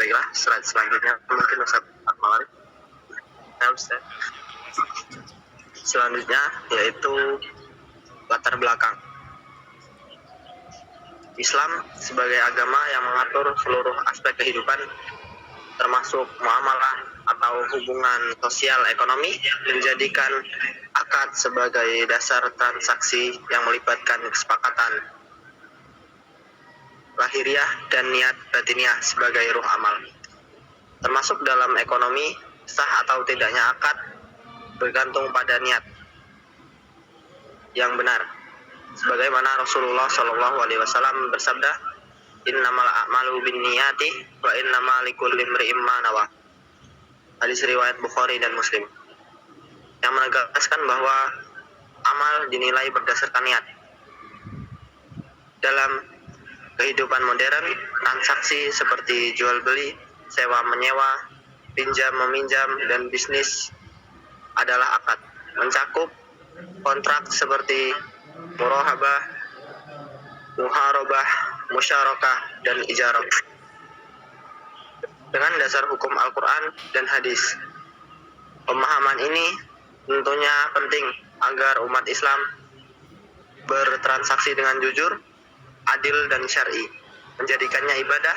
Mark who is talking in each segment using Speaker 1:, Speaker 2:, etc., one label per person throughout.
Speaker 1: Baiklah, slide selanjutnya mungkin Ustaz Akmal. Nah, Ustaz. Selanjutnya yaitu latar belakang. Islam sebagai agama yang mengatur seluruh aspek kehidupan termasuk muamalah atau hubungan sosial ekonomi, menjadikan akad sebagai dasar transaksi yang melibatkan kesepakatan lahiriah dan niat batiniah sebagai ruh amal. Termasuk dalam ekonomi, sah atau tidaknya akad bergantung pada niat yang benar. Sebagaimana Rasulullah Shallallahu Alaihi Wasallam bersabda, "Innamal a'malu binniyati wa innamal likulli imri'in ma nawa." Hadis riwayat Bukhari dan Muslim, yang menegaskan bahwa amal dinilai berdasarkan niat. Dalam kehidupan modern, transaksi seperti jual beli, sewa menyewa, pinjam meminjam, dan bisnis adalah akad, mencakup kontrak seperti murahabah, muharabah, musyarakah, dan ijarah. Dengan dasar hukum Al-Quran dan hadis, pemahaman ini tentunya penting agar umat Islam bertransaksi dengan jujur, adil, dan syar'i, menjadikannya ibadah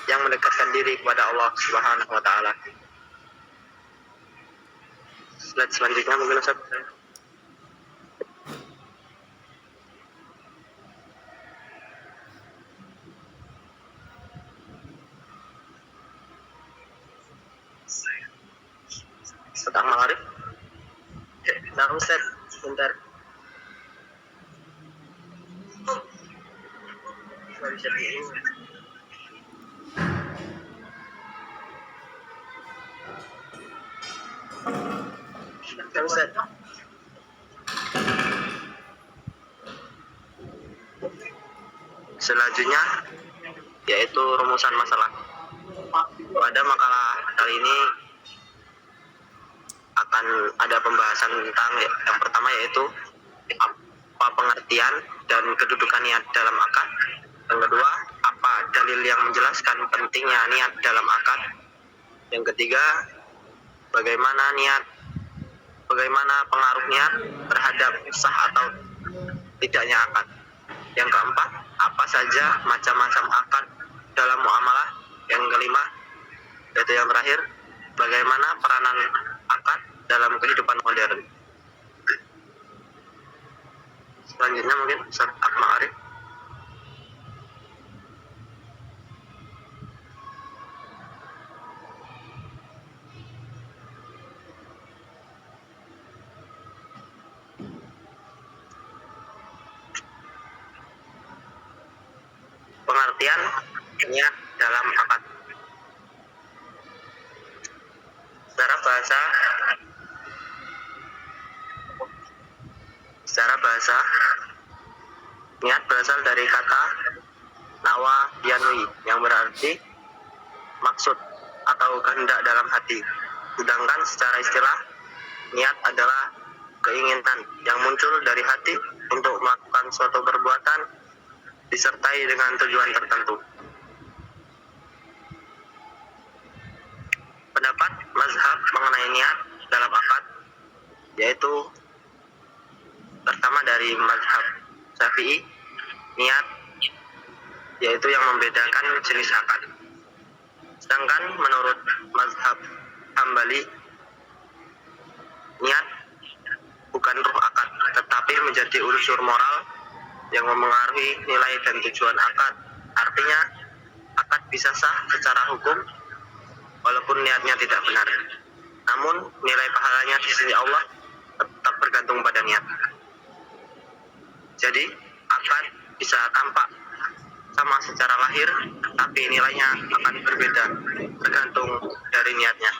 Speaker 1: yang mendekatkan diri kepada Allah Subhanahu wa Ta'ala. Slide selanjutnya mungkin Ustaz. Ustaz Akmal Arif. Nah Ustaz, sebentar. Nggak bisa ini. Nah Ustaz. Selanjutnya yaitu rumusan masalah. Pada makalah kali ini akan ada pembahasan tentang yang pertama yaitu apa pengertian dan kedudukan niat dalam akad. Yang kedua, apa dalil yang menjelaskan pentingnya niat dalam akad. Yang ketiga, bagaimana pengaruh niat terhadap sah atau tidaknya akad. Yang keempat, apa saja macam-macam akad dalam muamalah. Yang kelima, yaitu yang terakhir, bagaimana peranan akad dalam kehidupan modern. Selanjutnya mungkin Ustaz Akmal Arif. Pengertian niat dalam akad. Secara bahasa, niat berasal dari kata nawa yanwi yang berarti maksud atau kehendak dalam hati. Sedangkan secara istilah, niat adalah keinginan yang muncul dari hati untuk melakukan suatu perbuatan disertai dengan tujuan tertentu. Pendapat mazhab mengenai niat dalam akad yaitu pertama dari mazhab Syafi'i, niat yaitu yang membedakan jenis akad. Sedangkan menurut mazhab Hambali, niat bukan ruh akad, tetapi menjadi unsur moral yang memengaruhi nilai dan tujuan akad. Artinya, akad bisa sah secara hukum walaupun niatnya tidak benar. Namun, nilai pahalanya di sisi Allah tetap bergantung pada niat. Jadi, akad bisa tampak sama secara lahir, tapi nilainya akan berbeda tergantung dari niatnya.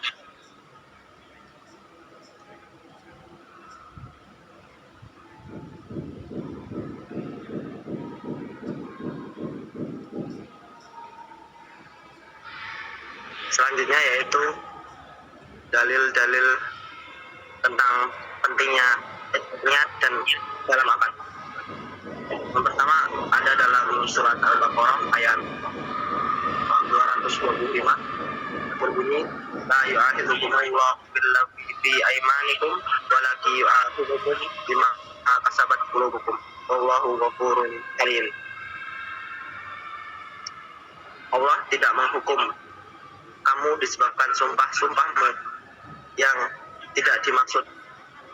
Speaker 1: Selanjutnya yaitu dalil-dalil tentang pentingnya niat dan dalam akad. Yang pertama ada dalam surat Al-Baqarah ayat 225. berbunyi la yu'akhidhukumullahu billaghwi fi aymanikum walakin yu'akhidhukum bima kasabat qulubukum wallahu ghafurun halim. Allah tidak menghukum kamu disebabkan sumpah-sumpahmu yang tidak dimaksud,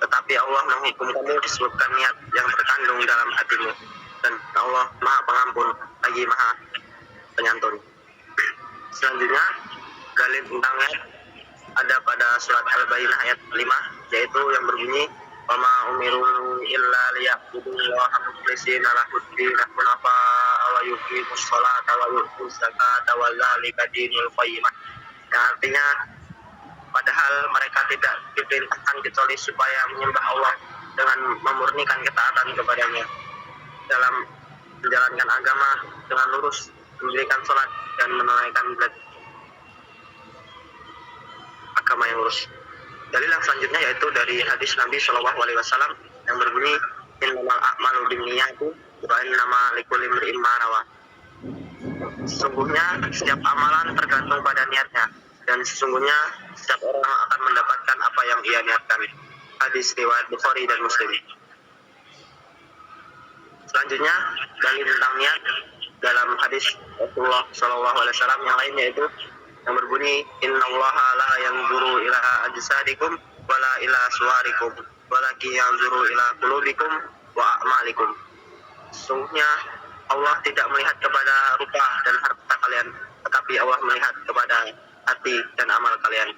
Speaker 1: tetapi Allah menghukum kamu disebabkan niat yang terkandung dalam hatimu, dan Allah Maha Pengampun lagi Maha Penyantun. Selanjutnya dalil tentangnya ada pada surat Al-Baqarah ayat 5, yaitu yang berbunyi wa ma umiru illa liya'budullaha mukhlishina lahud-din hunafa wa yuqimus sholata wa yu'tuz zakata wa dzalika dinul qayyimah. Yang artinya padahal mereka tidak diperintahkan kecuali supaya menyembah Allah dengan memurnikan ketaatan kepadanya dalam menjalankan agama dengan lurus, mendirikan sholat dan menunaikan zakat, agama yang lurus. Dalil yang selanjutnya yaitu dari hadis Nabi Shallallahu Alaihi Wasallam yang berbunyi innamal a'malu binniyati wa innamal likulli imri'in ma nawa. Sesungguhnya setiap amalan tergantung pada niatnya, dan sesungguhnya setiap orang akan mendapatkan apa yang ia niatkan. Hadis riwayat Bukhari dan Muslim. Selanjutnya dalil tentang niat dalam hadis Rasulullah Shallallahu Alaihi Wasallam yang lain, yaitu yang berbunyi innallaha la yanzuru ila ajsadikum wala ila suwarikum walakin yanzuru ila qulubikum wa a'malikum. Sesungguhnya Allah tidak melihat kepada rupa dan harta kalian, tetapi Allah melihat kepada hati dan amal kalian.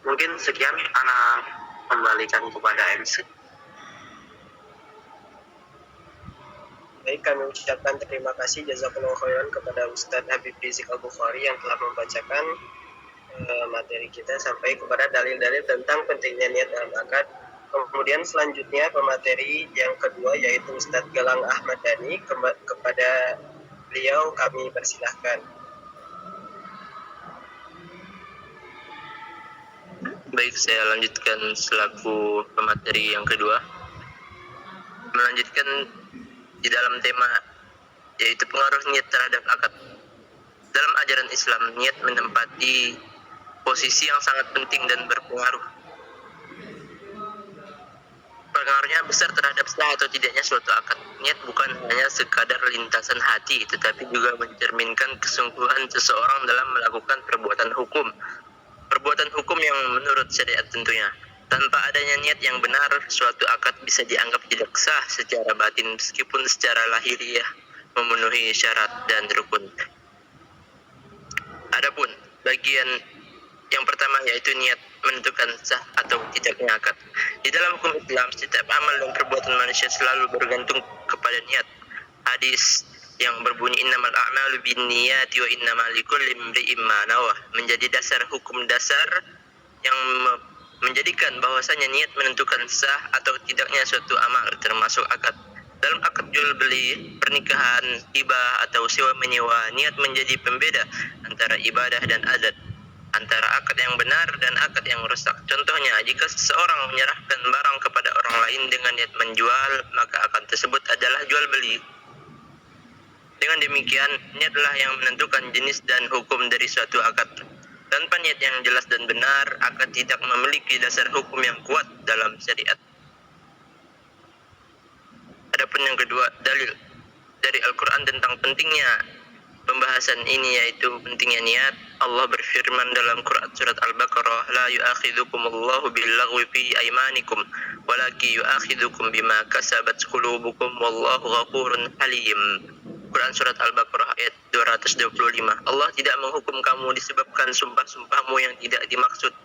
Speaker 1: Mungkin sekian, ana kembalikan kepada MC. Baik, kami ucapkan terima kasih jazakallahu khairan kepada Ustadz Habib Rizik Al-Bukhari yang telah membacakan materi kita sampai kepada dalil-dalil tentang pentingnya niat dalam akad. Kemudian selanjutnya pemateri yang kedua yaitu Ustadz Galang Ahmad Dhani. Kepada beliau kami persilahkan.
Speaker 2: Baik, saya lanjutkan selaku pemateri yang kedua. Melanjutkan di dalam tema yaitu pengaruh niat terhadap akad. Dalam ajaran Islam, niat menempati posisi yang sangat penting dan berpengaruh. Pengaruhnya besar terhadap sah atau tidaknya suatu akad. Niat bukan hanya sekadar lintasan hati, tetapi juga mencerminkan kesungguhan seseorang dalam melakukan perbuatan hukum. Perbuatan hukum yang menurut syariat tentunya. Tanpa adanya niat yang benar, suatu akad bisa dianggap tidak sah secara batin meskipun secara lahiriah memenuhi syarat dan rukun. Adapun bagian yang pertama yaitu niat menentukan sah atau tidaknya akad. Di dalam hukum Islam, setiap amal dan perbuatan manusia selalu bergantung kepada niat. Hadis yang berbunyi innamal a'malu binniyati wa innamal likulli imri'in ma nawa menjadi dasar hukum dasar yang menjadikan bahwasanya niat menentukan sah atau tidaknya suatu amal termasuk akad. Dalam akad jual beli, pernikahan, hibah atau sewa menyewa, niat menjadi pembeda antara ibadah dan adat, antara akad yang benar dan akad yang rusak. Contohnya, jika seseorang menyerahkan barang kepada orang lain dengan niat menjual, maka akad tersebut adalah jual beli. Dengan demikian, niatlah yang menentukan jenis dan hukum dari suatu akad. Tanpa niat yang jelas dan benar, akad tidak memiliki dasar hukum yang kuat dalam syariat. Adapun yang kedua, dalil dari Al-Quran tentang pentingnya pembahasan ini yaitu pentingnya niat. Allah berfirman dalam Quran surat Al-Baqarah, la yu'akhidhukumullahu billaghwi fi aymanikum walakin yu'akhidhukum bima kasabat qulubukum wallahu ghafurun halim. Quran surat Al-Baqarah ayat 225. Allah tidak menghukum kamu disebabkan sumpah-sumpahmu yang tidak dimaksud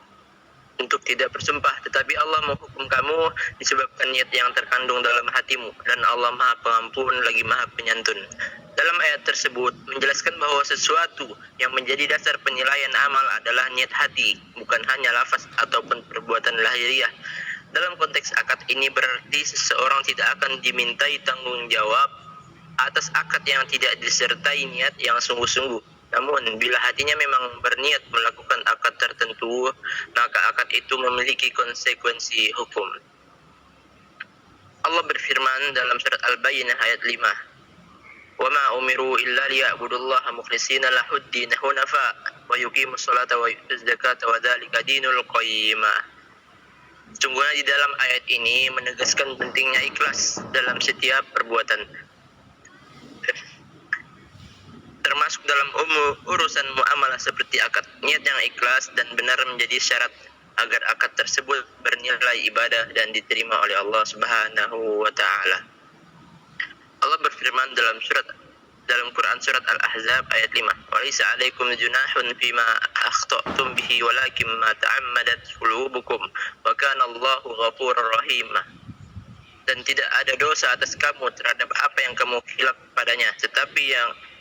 Speaker 2: untuk tidak bersumpah, tetapi Allah menghukum kamu disebabkan niat yang terkandung dalam hatimu, dan Allah Maha Pengampun lagi Maha Penyantun. Dalam ayat tersebut menjelaskan bahwa sesuatu yang menjadi dasar penilaian amal adalah niat hati, bukan hanya lafaz ataupun perbuatan lahiriah. Dalam konteks akad ini berarti seseorang tidak akan dimintai tanggung jawab atas akad yang tidak disertai niat yang sungguh-sungguh. Namun, bila hatinya memang berniat melakukan akad tertentu, maka akad itu memiliki konsekuensi hukum. Allah berfirman dalam surat Al-Baqarah ayat 5. wa ma umiru illa liya'budullaha mukhlishina lahuddin hunafa wa yuqimus salata wa yutuz zakata wa dzalika dinul qayyimah. Sungguhnya di dalam ayat ini menegaskan pentingnya ikhlas dalam setiap perbuatan, termasuk dalam urusan muamalah seperti akad. Niat yang ikhlas dan benar menjadi syarat agar akad tersebut bernilai ibadah dan diterima oleh Allah Subhanahu wa taala. Allah berfirman dalam Quran surat Al-Ahzab ayat 5, "Wa laisa 'alaikum junahun fima akhta'tum bihi walakin ma ta'ammadat qulubukum wa kana Allahu ghafurur rahim." Dan tidak ada dosa atas kamu terhadap apa yang kamu khilaf padanya, tetapi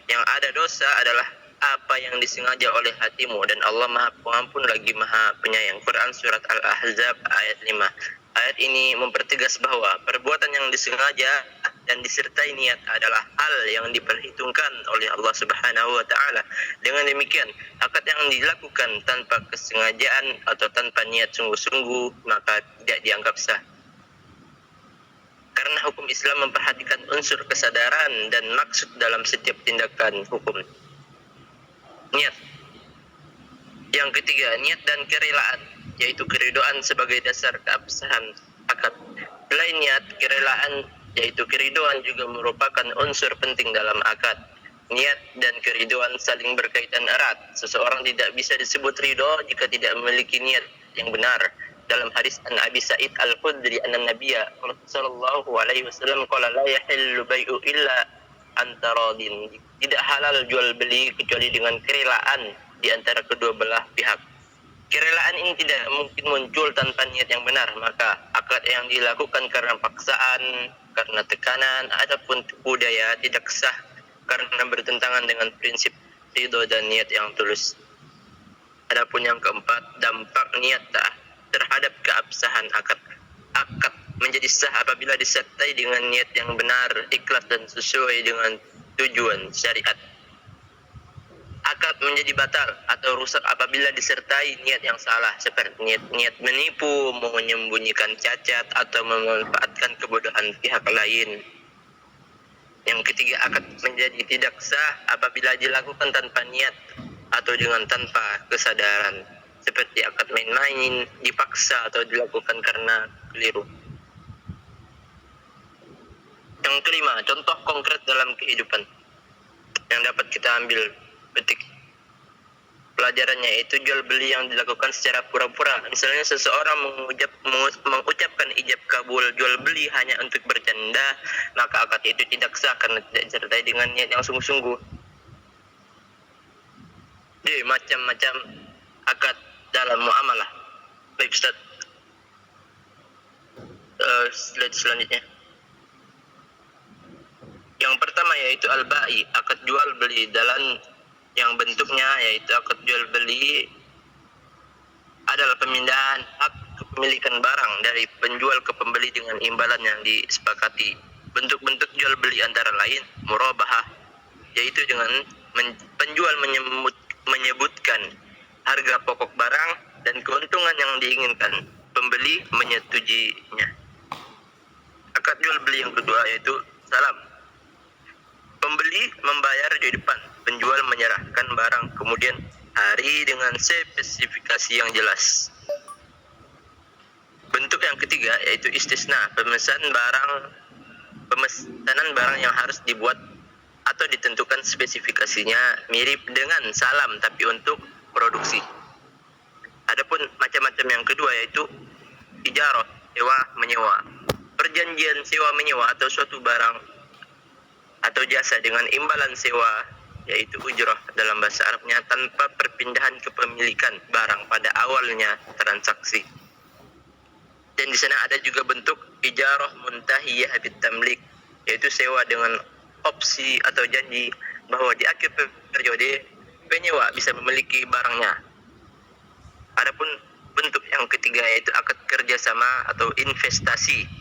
Speaker 2: yang ada dosa adalah apa yang disengaja oleh hatimu, dan Allah Maha Pengampun lagi Maha Penyayang. Quran surat Al-Ahzab ayat 5. Ayat ini mempertegas bahwa perbuatan yang disengaja dan disertai niat adalah hal yang diperhitungkan oleh Allah Subhanahu wa taala. Dengan demikian, akad yang dilakukan tanpa kesengajaan atau tanpa niat sungguh-sungguh maka tidak dianggap sah. Karena hukum Islam memperhatikan unsur kesadaran dan maksud dalam setiap tindakan hukum. Niat. Yang ketiga, niat dan kerelaan, yaitu keridhaan sebagai dasar keabsahan akad. Selain niat, kerelaan yaitu keridhaan juga merupakan unsur penting dalam akad. Niat dan keridhaan saling berkaitan erat. Seseorang tidak bisa disebut ridho jika tidak memiliki niat yang benar. Dalam hadis an Abi Sa'id Al-Khudri anna Nabiyya sallallahu alaihi wasallam qala la yahillu bai'u illa antaradin. Tidak halal jual beli kecuali dengan kerelaan di antara kedua belah pihak. Kerelaan ini tidak mungkin muncul tanpa niat yang benar, maka akad yang dilakukan karena paksaan, karena tekanan ataupun tipu daya tidak sah karena bertentangan dengan prinsip ridho dan niat yang tulus. Adapun yang keempat, dampak niat terhadap keabsahan akad. Akad menjadi sah apabila disertai dengan niat yang benar, ikhlas dan sesuai dengan tujuan syariat. Akad menjadi batal atau rusak apabila disertai niat yang salah, seperti niat menipu, menyembunyikan cacat atau memanfaatkan kebodohan pihak lain. Yang ketiga, akad menjadi tidak sah apabila dilakukan tanpa niat atau dengan tanpa kesadaran, seperti akad main-main, dipaksa atau dilakukan karena keliru. Yang kelima, contoh konkret dalam kehidupan yang dapat kita ambil petik pelajarannya, yaitu jual beli yang dilakukan secara pura-pura. Misalnya seseorang mengucapkan ijab kabul jual beli hanya untuk bercanda, maka akad itu tidak sah karena tidak disertai dengan niat yang sungguh-sungguh. Jadi macam-macam akad dalam muamalah. Baik Ustaz, slide selanjutnya. Yang pertama yaitu al-ba'i, akad jual beli dalam yang bentuknya yaitu akad jual beli adalah pemindahan hak kepemilikan barang dari penjual ke pembeli dengan imbalan yang disepakati. Bentuk-bentuk jual beli antara lain murabahah, yaitu dengan penjual menyebutkan harga pokok barang dan keuntungan yang diinginkan, pembeli menyetujuinya. Akad jual beli yang kedua yaitu salam. Pembeli membayar di depan, penjual menyerahkan barang kemudian hari dengan spesifikasi yang jelas. Bentuk yang ketiga yaitu istisna, pemesanan barang yang harus dibuat atau ditentukan spesifikasinya mirip dengan salam tapi untuk produksi. Adapun macam-macam yang kedua yaitu ijarah, sewa menyewa. Perjanjian sewa menyewa atau suatu barang atau jasa dengan imbalan sewa yaitu ujrah dalam bahasa Arabnya tanpa perpindahan kepemilikan barang pada awalnya transaksi. Dan di sana ada juga bentuk ijarah muntahiyah bitamlik, yaitu sewa dengan opsi atau janji bahwa di akhir periode penyewa bisa memiliki barangnya. Adapun bentuk yang ketiga yaitu akad kerjasama atau investasi.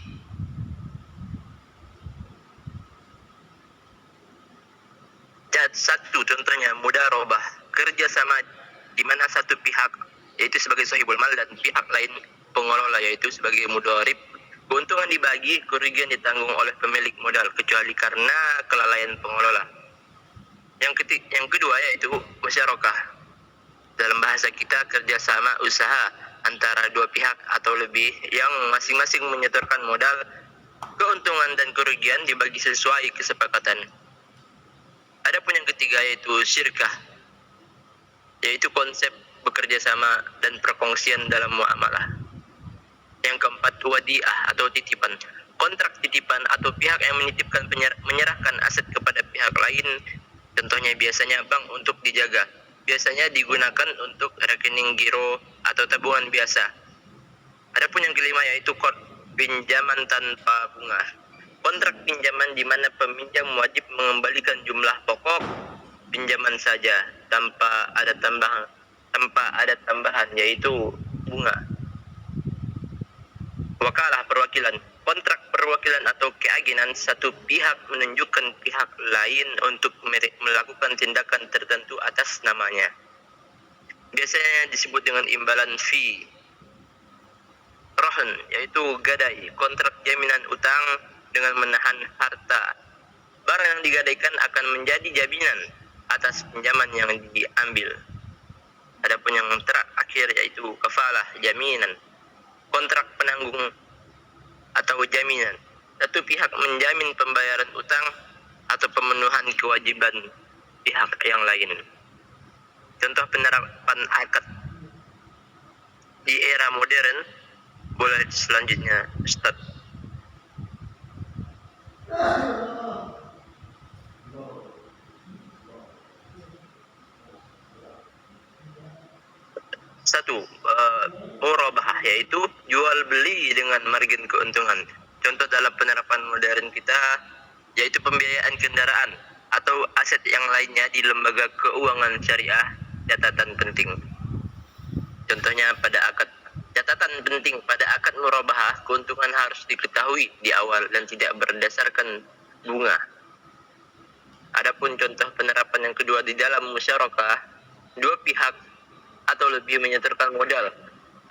Speaker 2: Satu contohnya mudarabah, kerjasama di mana satu pihak yaitu sebagai sahibul mal dan pihak lain pengelola yaitu sebagai mudarib Keuntungan dibagi, kerugian ditanggung oleh pemilik modal kecuali karena kelalaian pengelola. Yang kedua yaitu musyarakah. Dalam bahasa kita, kerjasama usaha antara dua pihak atau lebih yang masing-masing menyetorkan modal. Keuntungan dan kerugian dibagi sesuai kesepakatan. Adapun yang ketiga yaitu syirkah, yaitu konsep bekerja sama dan perkongsian dalam muamalah. Yang keempat, wadiah atau titipan. Kontrak titipan atau pihak yang menitipkan menyerahkan aset kepada pihak lain, contohnya biasanya bank untuk dijaga. Biasanya digunakan untuk rekening giro atau tabungan biasa. Adapun yang kelima yaitu pinjaman tanpa bunga. Kontrak pinjaman di mana peminjam wajib mengembalikan jumlah pokok pinjaman saja tanpa ada tambahan yaitu bunga. Wakalah perwakilan. Kontrak perwakilan atau keagenan satu pihak menunjukkan pihak lain untuk melakukan tindakan tertentu atas namanya. Biasanya disebut dengan imbalan fee. Rohan, yaitu gadai, kontrak jaminan utang dengan menahan harta. Barang yang digadaikan akan menjadi jaminan atas pinjaman yang diambil. Adapun yang terakhir yaitu kafalah, jaminan. Kontrak penanggung atau jaminan. Satu pihak menjamin pembayaran utang atau pemenuhan kewajiban pihak yang lain. Contoh penerapan akad di era modern. Boleh selanjutnya, Ustaz. Satu, murabahah, yaitu jual beli dengan margin keuntungan. Contoh dalam penerapan modern kita yaitu pembiayaan kendaraan atau aset yang lainnya di lembaga keuangan syariah, catatan penting. Contohnya pada akad catatan penting pada akad murabahah, keuntungan harus diketahui di awal dan tidak berdasarkan bunga. Adapun contoh penerapan yang kedua di dalam musyarakah, dua pihak atau lebih menyetorkan modal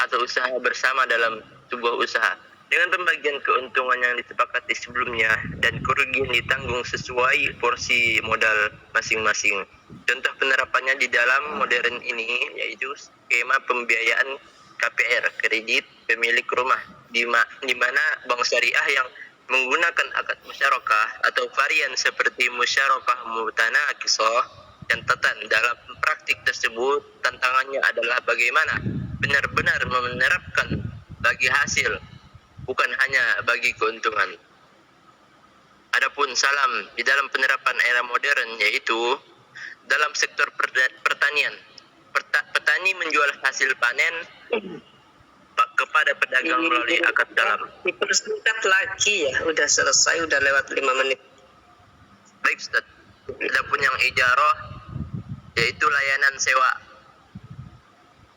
Speaker 2: atau usaha bersama dalam sebuah usaha dengan pembagian keuntungan yang disepakati sebelumnya dan kerugian ditanggung sesuai porsi modal masing-masing. Contoh penerapannya di dalam modern ini yaitu skema pembiayaan KPR, kredit pemilik rumah, di mana bank syariah yang menggunakan akad musyarakah atau varian seperti musyarakah mutanakisah. Catatan dalam praktik tersebut tantangannya adalah bagaimana benar-benar menerapkan bagi hasil, bukan hanya bagi keuntungan. Adapun salam di dalam penerapan era modern yaitu dalam sektor pertanian. Petani menjual hasil panen kepada pedagang melalui akad dalam.
Speaker 3: Dipersingkat lagi ya, udah selesai, udah lewat 5 menit.
Speaker 2: Baik Ustaz. Adapun yang ijarah yaitu layanan sewa.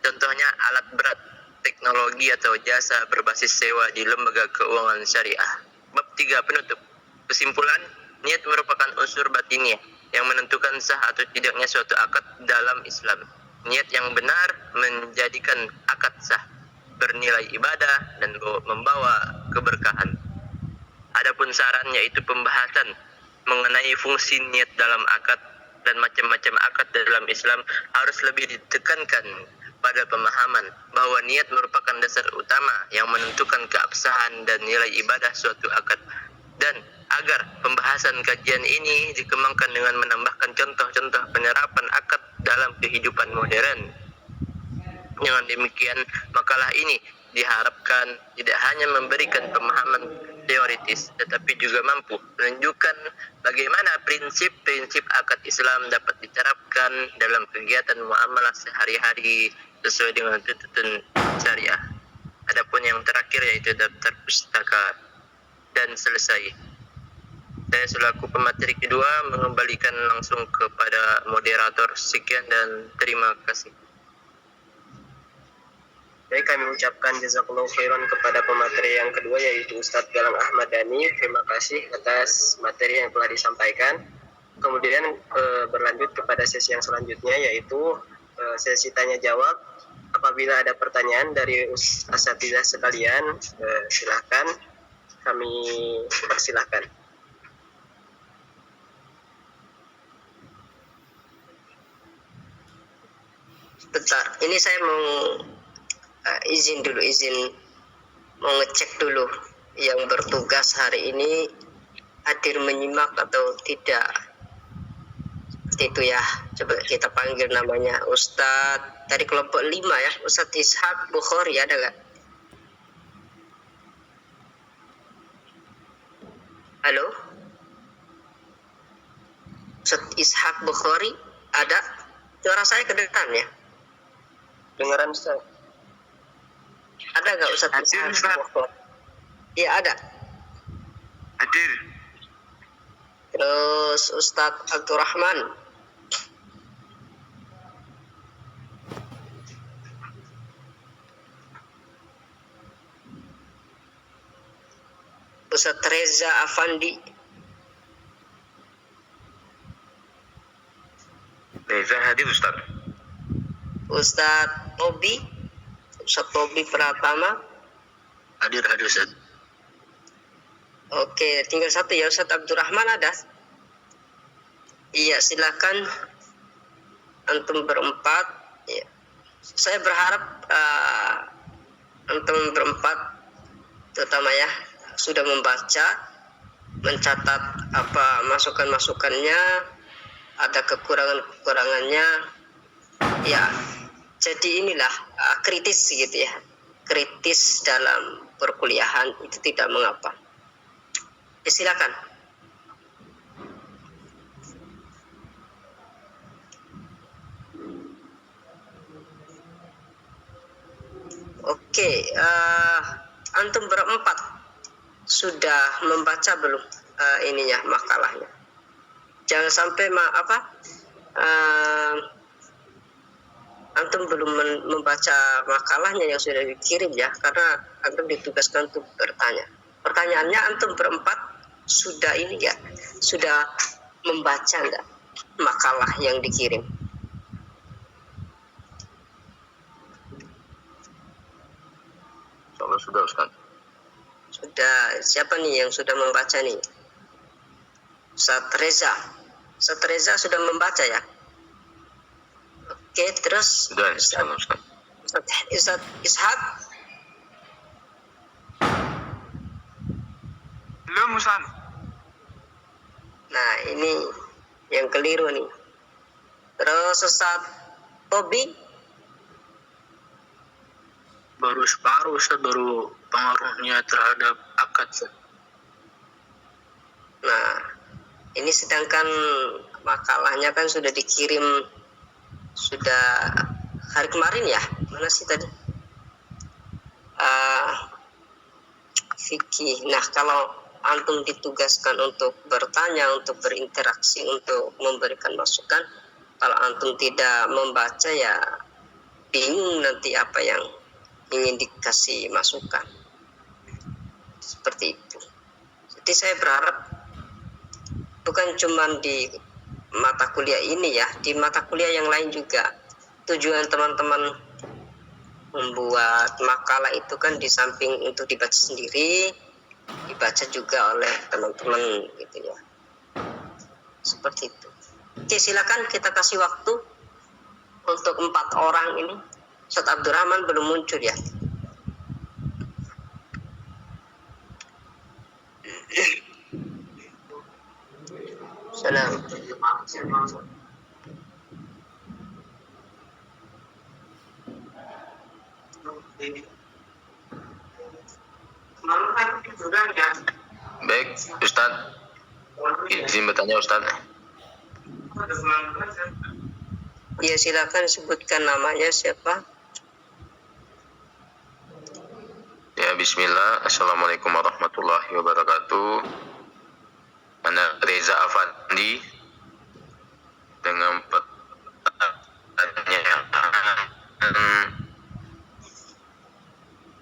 Speaker 2: Contohnya alat berat, teknologi atau jasa berbasis sewa di lembaga keuangan syariah. Bab 3 penutup. Kesimpulan, niat merupakan unsur batiniah yang menentukan sah atau tidaknya suatu akad dalam Islam. Niat yang benar menjadikan akad sah, bernilai ibadah dan membawa keberkahan. Adapun saran yaitu pembahasan mengenai fungsi niat dalam akad dan macam-macam akad dalam Islam harus lebih ditekankan pada pemahaman bahwa niat merupakan dasar utama yang menentukan keabsahan dan nilai ibadah suatu akad, dan agar pembahasan kajian ini dikembangkan dengan menambahkan contoh-contoh penerapan akad dalam kehidupan modern. Dengan demikian, makalah ini diharapkan tidak hanya memberikan pemahaman teoritis, tetapi juga mampu menunjukkan bagaimana prinsip-prinsip akad Islam dapat diterapkan dalam kegiatan muamalah sehari-hari sesuai dengan tuntutan syariah. Adapun yang terakhir yaitu daftar pustaka dan selesai. Saya selaku pemateri kedua mengembalikan langsung kepada moderator. Sekian dan terima kasih.
Speaker 1: Baik, kami ucapkan jazakallahu khairan kepada pemateri yang kedua yaitu Ustadz Galang Ahmad Dhani. Terima kasih atas materi yang telah disampaikan. Kemudian berlanjut kepada sesi yang selanjutnya yaitu sesi tanya jawab. Apabila ada pertanyaan dari asatidzah sekalian, silahkan kami persilahkan.
Speaker 3: Bentar, ini saya mau izin mau ngecek dulu yang bertugas hari ini hadir menyimak atau tidak. Seperti itu ya. Coba kita panggil namanya Ustadz dari kelompok 5 ya, Ustadz Ishak Bukhari, ada nggak? Halo? Ustadz Ishak Bukhari ada? Suara saya kedengaran ya?
Speaker 1: Dengaran Ustaz.
Speaker 3: Ada nggak Ustadz
Speaker 2: Hadir,
Speaker 3: Ishak
Speaker 2: Ustaz.
Speaker 3: Bukhari? Iya ada.
Speaker 2: Hadir.
Speaker 3: Terus Ustadz Abdurrahman. Ustadz Reza Afandi.
Speaker 2: Reza hadir Ustaz.
Speaker 3: Ustadz Tobi. Ustadz Tobi Pratama.
Speaker 2: Hadir Ustaz.
Speaker 3: Oke, tinggal satu ya, Ustadz Abdurrahman ada? Iya, silakan antum berempat. Ya. Saya berharap antum berempat, terutama ya, sudah membaca, mencatat apa masukan-masukannya, ada kekurangan-kekurangannya. Ya, jadi inilah kritis gitu ya, kritis dalam perkuliahan itu tidak mengapa. Ya, silakan. Oke, antum berempat sudah membaca belum ininya makalahnya? Jangan sampai antum belum membaca makalahnya yang sudah dikirim ya, karena antum ditugaskan untuk bertanya. Pertanyaannya, antum berempat sudah ini ya, sudah membaca enggak makalah yang dikirim?
Speaker 2: Insyaallah sudah Ustaz.
Speaker 3: Sudah. Siapa nih yang sudah membaca nih? Ustadz Reza. Ustadz Reza sudah membaca ya? Oke, terus
Speaker 2: Sudah insyaallah Ustaz.
Speaker 3: Ustadz Ishak.
Speaker 2: Belum Ustaz.
Speaker 3: Nah, ini yang keliru nih. Terus Ustadz Tobi.
Speaker 2: Baru separuh Ustaz, baru pengaruhnya terhadap akad Ustaz.
Speaker 3: Nah, ini sedangkan makalahnya kan sudah dikirim sudah hari kemarin ya, mana sih tadi? Fikih. Nah, kalau antum ditugaskan untuk bertanya, untuk berinteraksi, untuk memberikan masukan, kalau antum tidak membaca ya bingung nanti apa yang ingin dikasih masukan. Seperti itu. Jadi saya berharap bukan cuma di mata kuliah ini ya, di mata kuliah yang lain juga. Tujuan teman-teman membuat makalah itu kan di samping untuk dibaca sendiri, dibaca juga oleh teman-teman gitu ya. Seperti itu. Oke, silakan kita kasih waktu untuk 4 orang ini. Ustadz Abdurrahman belum muncul ya. Salam.
Speaker 2: Baik Ustaz. Izin bertanya Ustaz.
Speaker 3: Ya, silakan sebutkan namanya siapa.
Speaker 2: Ya, bismillah. Assalamualaikum warahmatullahi wabarakatuh. Anak Reza Afandi dengan pertanyaan,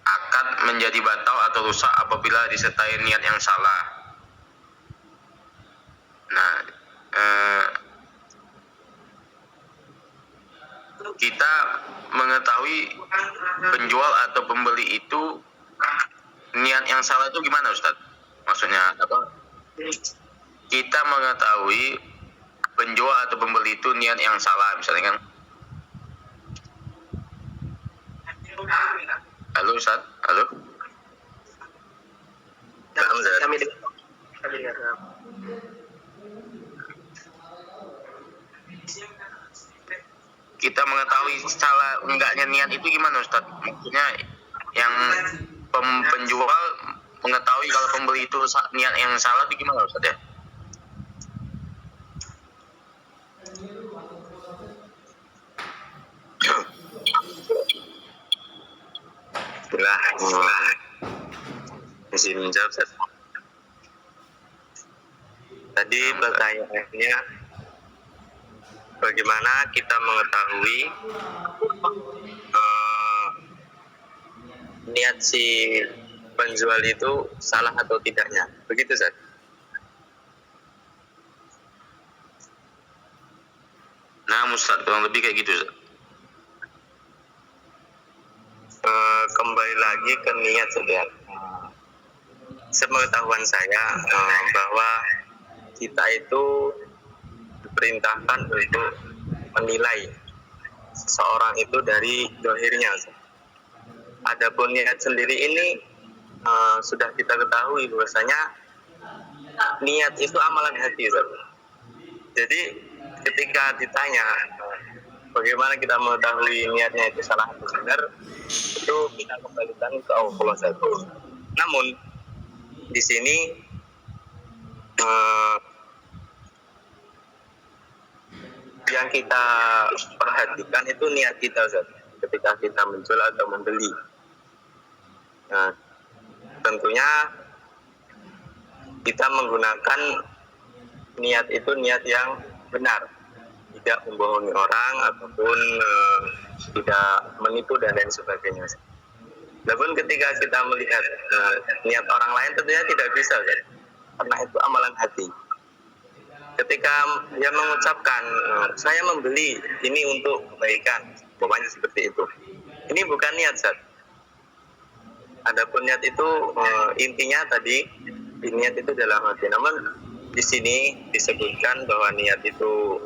Speaker 2: akad menjadi batal atau rusak apabila disertai niat yang salah. Nah, kita mengetahui penjual atau pembeli itu niat yang salah itu gimana Ustaz?
Speaker 4: maksudnya apa? Kita mengetahui penjual atau pembeli itu niat yang salah misalnya kan. Halo Ustaz, halo.
Speaker 1: Kami dengar.
Speaker 4: Kita mengetahui salah enggaknya niat itu gimana Ustaz? Maksudnya yang penjual mengetahui kalau pembeli itu niat yang salah itu gimana Ustaz ya?
Speaker 2: Masih menjawab Ustaz. Tadi pertanyaannya bagaimana kita mengetahui niat si penjual itu salah atau tidaknya, begitu Ustaz?
Speaker 4: Nah Ustaz, kurang lebih kayak gitu Ustaz.
Speaker 2: Kembali lagi ke niat Ustaz. Sepengetahuan saya bahwa kita itu diperintahkan untuk menilai seseorang itu dari dohirnya. Adapun niat sendiri ini sudah kita ketahui bahwasanya niat itu amalan hati. Jadi ketika ditanya bagaimana kita mengetahui niatnya itu salah atau benar, itu kita kembalikan ke Allah saja. Namun di sini yang kita perhatikan itu niat kita Ustaz, ketika kita menjual atau membeli. Nah, tentunya kita menggunakan niat itu niat yang benar, tidak membohongi orang ataupun tidak menipu dan lain sebagainya. Namun ketika kita melihat niat orang lain tentunya tidak bisa kan? Karena itu amalan hati. Ketika dia mengucapkan saya membeli ini untuk kebaikan, pokoknya seperti itu. Ini bukan niat Zat. Adapun niat itu intinya tadi niat itu dalam hati. Namun di sini disebutkan bahwa niat itu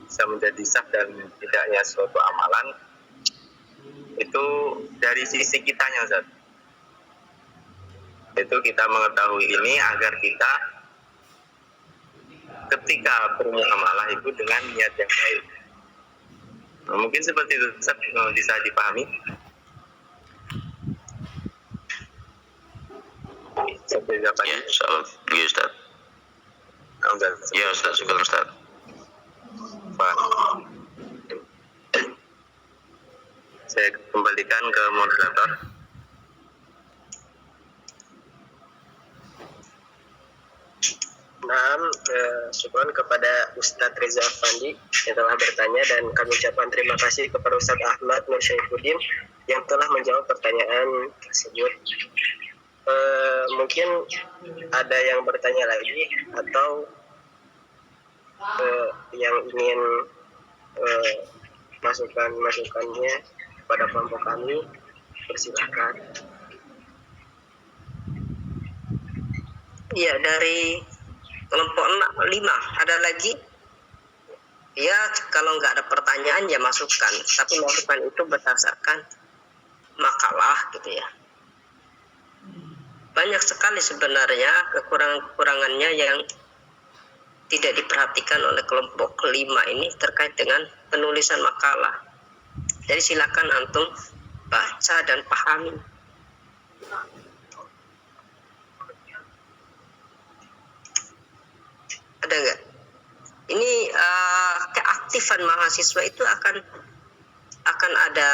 Speaker 2: bisa menjadi sah dan tidaknya suatu amalan itu dari sisi kitanya Ustaz. Itu kita mengetahui ini agar kita ketika bermuamalah itu dengan niat yang baik. Nah, mungkin seperti itu Ustaz, bisa dipahami. Seperti apa?
Speaker 4: Ya, insyaallah. Ya Ustaz. Ya Ustaz, syukur Ustaz.
Speaker 2: Saya kembalikan ke moderator.
Speaker 1: Nah, syukur kepada Ustadz Reza Afandi yang telah bertanya, dan kami ucapkan terima kasih kepada Ustadz Ahmad Nur Syaifuddin yang telah menjawab pertanyaan tersebut. Mungkin ada yang bertanya lagi atau yang ingin masukannya kepada kelompok kami, persilahkan.
Speaker 3: Ya, dari kelompok 5 ada lagi. Ya, kalau nggak ada pertanyaan ya masukkan, tapi masukan itu berdasarkan makalah gitu ya. Banyak sekali sebenarnya kekurangannya yang tidak diperhatikan oleh kelompok 5 ini terkait dengan penulisan makalah. Jadi silakan antum baca dan pahami. Ada nggak? Ini keaktifan mahasiswa itu akan ada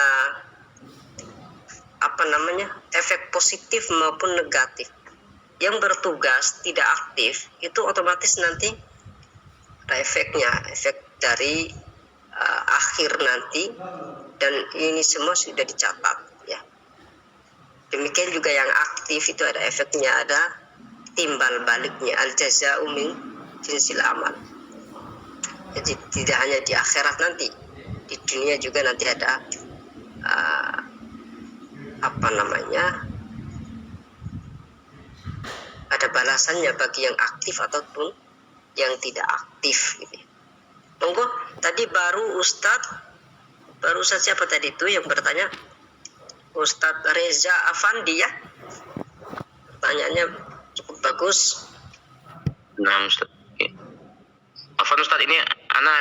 Speaker 3: efek positif maupun negatif. Yang bertugas tidak aktif itu otomatis nanti ada efeknya, efek dari akhir nanti, dan ini semua sudah dicatat ya. Demikian juga yang aktif itu ada efeknya, ada timbal baliknya, al jaza'u min jinsil amal. Jadi tidak hanya di akhirat nanti, di dunia juga nanti ada ada balasannya bagi yang aktif ataupun yang tidak aktif gitu. Monggo, tadi baru Ustadz siapa tadi itu yang bertanya? Ustadz Reza Afandi ya. Pertanyaannya cukup bagus.
Speaker 4: Nah, Ustaz. Afwan Ustaz, ini Ana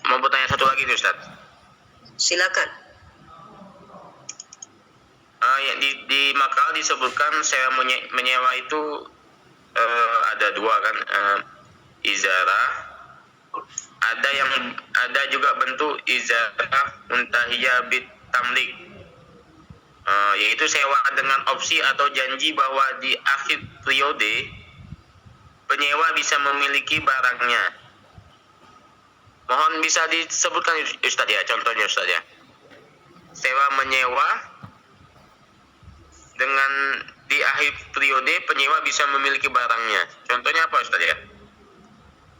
Speaker 4: mau bertanya satu lagi nih Ustaz.
Speaker 3: Silakan.
Speaker 4: Ya, di makal disebutkan sewa menyewa itu ada dua kan, izarah, ada juga bentuk izarah muntahiyah bit tamlik, yaitu sewa dengan opsi atau janji bahwa di akhir periode penyewa bisa memiliki barangnya. Mohon bisa disebutkan Ustaz ya, contohnya Ustaz ya. Sewa menyewa dengan di akhir periode penyewa bisa memiliki barangnya. Contohnya apa Ustaz ya?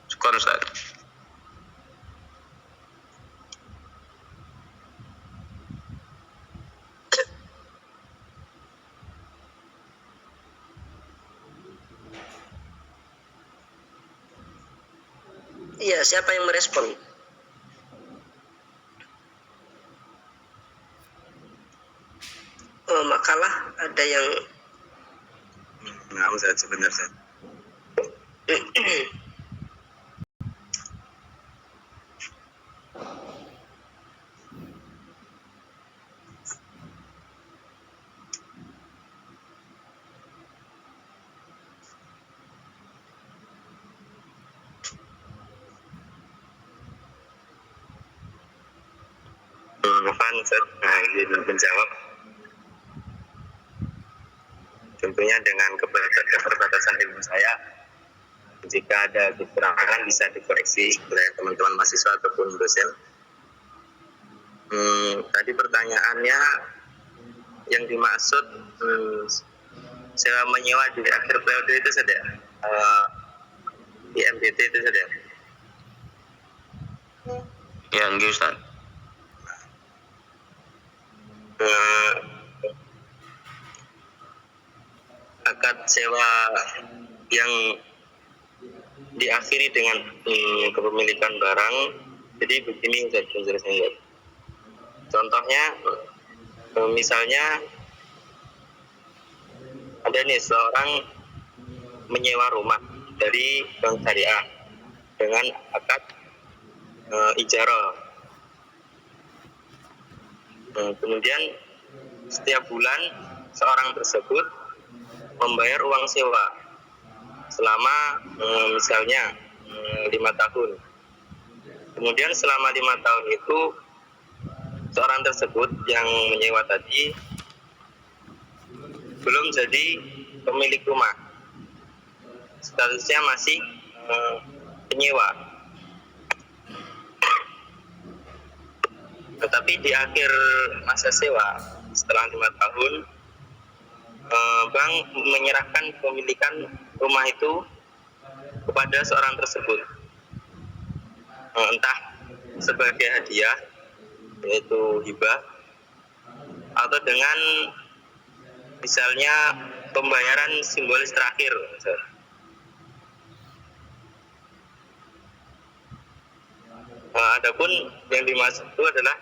Speaker 4: Syukran Ustaz.
Speaker 3: Iya, siapa yang merespon? Oh, makalah ada yang
Speaker 1: Nah, Ustaz, sebentar Ustaz. Apaan Ustaz? Nah, ini menjawab. Tentunya dengan keterbatasan ilmu saya, jika ada kekurangan bisa dikoreksi oleh teman-teman mahasiswa ataupun dosen. Tadi pertanyaannya yang dimaksud sewa menyewa di akhir periode itu saja, di MDT itu saja.
Speaker 4: Ya, enggak Ustaz.
Speaker 1: Akad sewa yang diakhiri dengan kepemilikan barang. Jadi begini Ustaz penjelasannya. Contohnya misalnya ada nih seorang menyewa rumah dari bank syariah dengan akad ijarah. Kemudian setiap bulan seorang tersebut membayar uang sewa selama misalnya 5 tahun. Kemudian selama 5 tahun itu seorang tersebut yang menyewa tadi belum jadi pemilik rumah, statusnya masih penyewa. Tetapi di akhir masa sewa setelah 5 tahun bank menyerahkan kepemilikan rumah itu kepada seorang tersebut, entah sebagai hadiah yaitu hibah atau dengan misalnya pembayaran simbolis terakhir. Adapun yang dimaksud itu adalah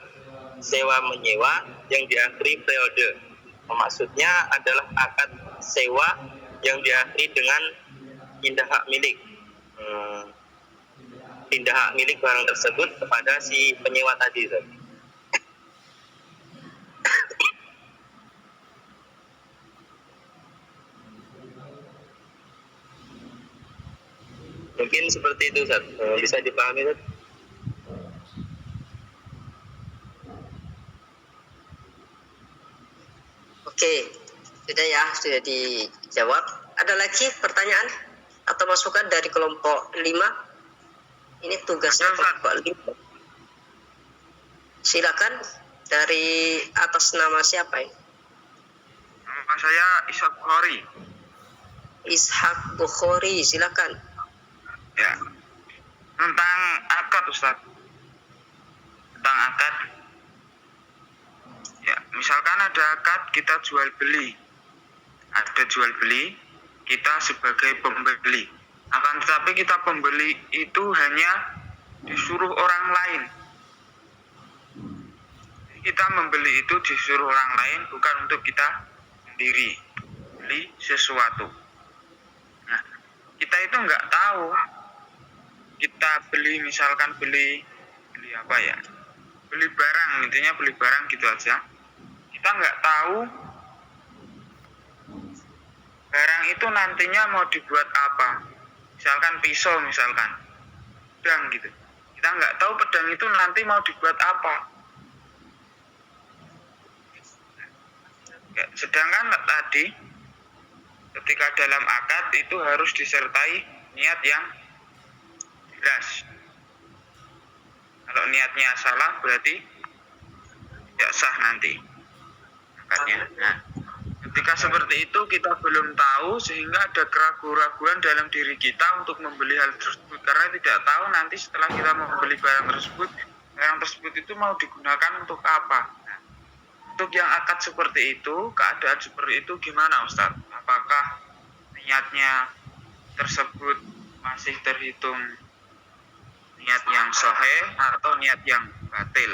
Speaker 1: sewa menyewa yang diakhiri periode. Maksudnya adalah akad sewa yang diakhiri dengan pindah hak milik. Pindah hak milik barang tersebut kepada si penyewa tadi. Mungkin seperti itu Ustaz. Bisa dipahami Ustaz?
Speaker 3: Oke, sudah dijawab. Ada lagi pertanyaan atau masukan dari kelompok 5? Ini tugasnya kelompok 5. Silakan, dari atas nama siapa ini?
Speaker 5: Nama saya Ishak Bukhari.
Speaker 3: Ishak Bukhari, silakan.
Speaker 5: Ya. Tentang akad Ustaz. Tentang akad. Ya, misalkan ada akad kita jual beli. Ada jual beli, kita sebagai pembeli. Akan tetapi kita pembeli itu hanya disuruh orang lain. Kita membeli itu disuruh orang lain, bukan untuk kita sendiri beli sesuatu. Nah, kita itu nggak tahu. Kita beli, misalkan beli apa ya? Beli barang, intinya beli barang gitu aja. Kita nggak tahu barang itu nantinya mau dibuat apa. Misalkan pisau, misalkan pedang gitu. Kita nggak tahu pedang itu nanti mau dibuat apa. Sedangkan tadi ketika dalam akad itu harus disertai niat yang jelas. Kalau niatnya salah berarti tidak sah nanti akadnya. Nah, ketika seperti itu kita belum tahu, sehingga ada keraguan-keraguan dalam diri kita untuk membeli hal tersebut, karena tidak tahu nanti setelah kita membeli barang tersebut itu mau digunakan untuk apa. Untuk yang akad seperti itu, keadaan seperti itu gimana Ustaz? Apakah niatnya tersebut masih terhitung niat yang sahih atau niat yang batil?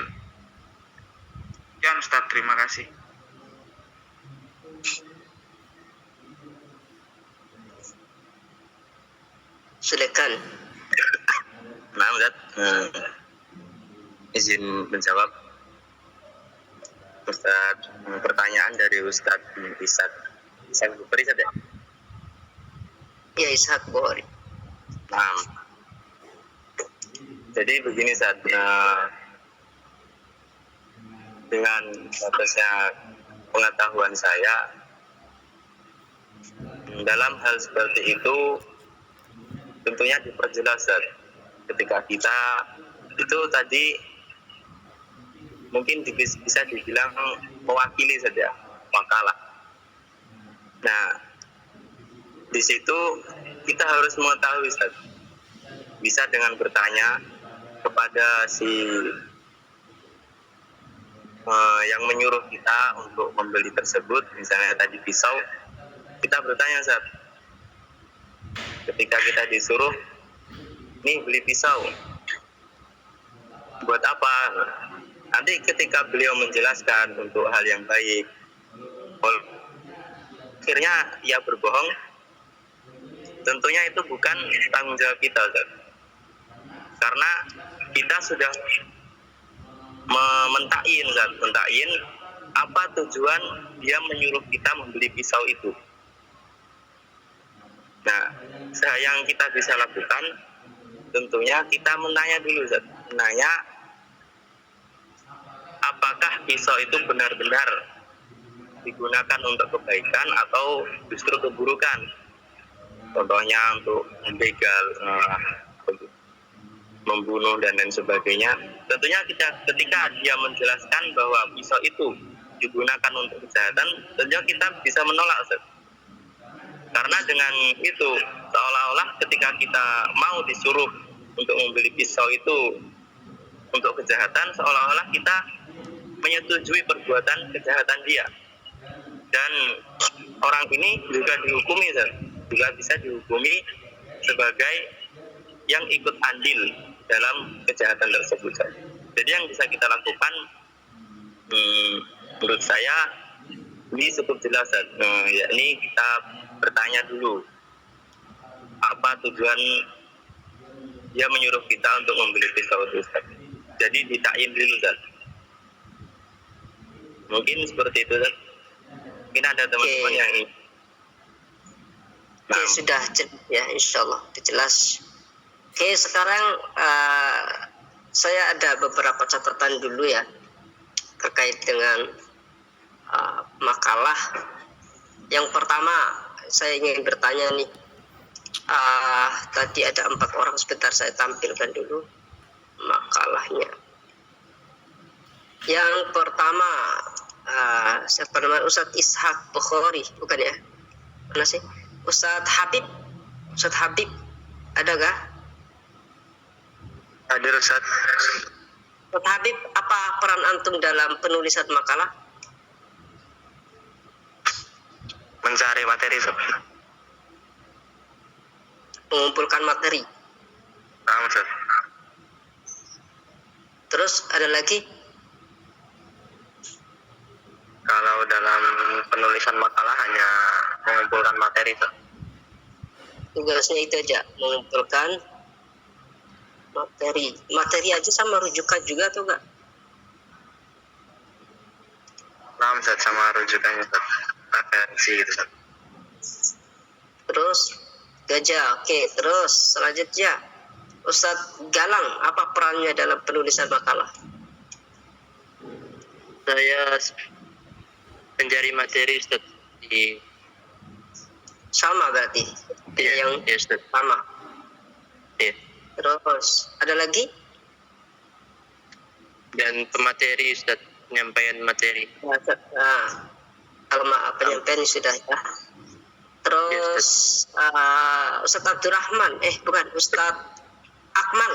Speaker 5: Ya Ustaz, terima kasih.
Speaker 3: Silakan.
Speaker 1: Nah, Ustaz, izin menjawab Ustaz, pertanyaan dari Ustaz Ishak Bukhari, Ustaz ya?
Speaker 3: Ya, Ishak Bukhari.
Speaker 1: Nah, jadi begini Ustaz, dengan batasnya pengetahuan saya, dalam hal seperti itu tentunya diperjelas Ustaz. Ketika kita itu tadi mungkin bisa dibilang mewakili saja makalah. Nah, di situ kita harus mengetahui Ustaz. Bisa dengan bertanya kepada si yang menyuruh kita untuk membeli tersebut, misalnya tadi pisau, kita bertanya Ustaz. Ketika kita disuruh, nih beli pisau, buat apa? Nanti ketika beliau menjelaskan untuk hal yang baik, akhirnya ia berbohong, tentunya itu bukan tanggung jawab kita, Ustaz. Karena kita sudah mentain apa tujuan dia menyuruh kita membeli pisau itu. Nah, yang kita bisa lakukan tentunya kita menanya dulu, Ustaz. Menanya apakah pisau itu benar-benar digunakan untuk kebaikan atau justru keburukan. Contohnya untuk membegal, membunuh dan lain sebagainya. Tentunya ketika dia menjelaskan bahwa pisau itu digunakan untuk kejahatan, tentunya kita bisa menolak, Ustaz. Karena dengan itu seolah-olah ketika kita mau disuruh untuk membeli pisau itu untuk kejahatan, seolah-olah kita menyetujui perbuatan kejahatan dia. Dan orang ini juga dihukumi, juga bisa dihukumi sebagai yang ikut andil dalam kejahatan tersebut. Jadi yang bisa kita lakukan, menurut saya ini cukup jelas, yakni kita bertanya dulu apa tujuan dia menyuruh kita untuk membeli pisau itu, Ustaz. Jadi ditain dulu, Ustaz. Mungkin seperti itu, Ustaz. Mungkin ada teman-teman yang
Speaker 3: Oke, sudah jelas ya, insyaallah jelas. Oke, sekarang saya ada beberapa catatan dulu ya terkait dengan makalah. Yang pertama, saya ingin bertanya nih, tadi ada 4 orang, sebentar saya tampilkan dulu makalahnya. Yang pertama, siapa namanya? Ustadz Ishak Bukhari, bukan ya? Mana sih? Ustadz Habib, ada gak?
Speaker 1: hadir, Ustaz.
Speaker 3: Ustadz Habib, apa peran antum dalam penulisan makalah?
Speaker 1: Mencari materi, Ustaz.
Speaker 3: mengumpulkan materi.
Speaker 1: Nah, Ustaz.
Speaker 3: Terus ada lagi?
Speaker 1: Kalau dalam penulisan makalah hanya mengumpulkan materi, Ustaz.
Speaker 3: Tugasnya itu aja, mengumpulkan materi. Materi aja sama rujukan juga tuh enggak?
Speaker 1: Nah, Ustaz, sama rujukannya, Ustaz. Referensi gitu, Ustaz.
Speaker 3: Terus gajah. Oke, terus selanjutnya Ustadz Galang, apa perannya dalam penulisan makalah?
Speaker 2: Saya pencari materi Ustaz di
Speaker 3: Sama berarti. Yang
Speaker 2: ya Ustaz.
Speaker 3: sama.
Speaker 2: Ya.
Speaker 3: Terus ada lagi?
Speaker 2: Dan pemateri Ustaz, penyampaian materi.
Speaker 3: Nah, kalau penyampaian sudah ya. Terus Ustadz Abdurrahman, bukan Ustadz Akmal.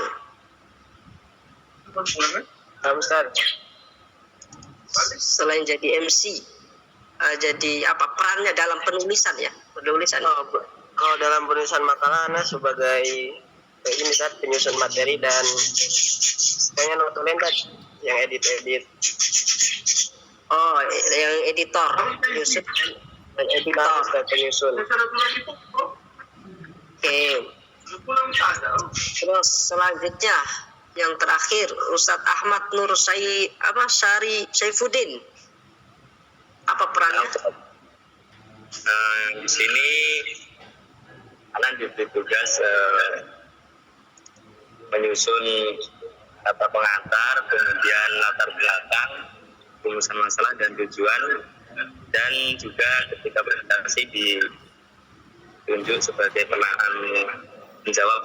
Speaker 1: Nah, Ustaz.
Speaker 3: Selain jadi MC, jadi apa perannya dalam penulisan ya? Penulisan.
Speaker 1: Kalau dalam penulisan makalah, Anda sebagai ini, Ustaz, penyusun materi dan kayaknya notulen tadi yang edit-edit.
Speaker 3: Oh, yang editor, penyusun dan editor.
Speaker 1: Nah, Ustaz, penyusun.
Speaker 3: Oke. Terus selanjutnya yang terakhir Ustadz Ahmad Nur Saifuddin. Apa perannya?
Speaker 1: Di sini Alan diberi tugas menyusun kata pengantar, kemudian latar belakang, rumusan masalah dan tujuan, dan juga ketika presentasi ditunjuk sebagai penahan menjawab.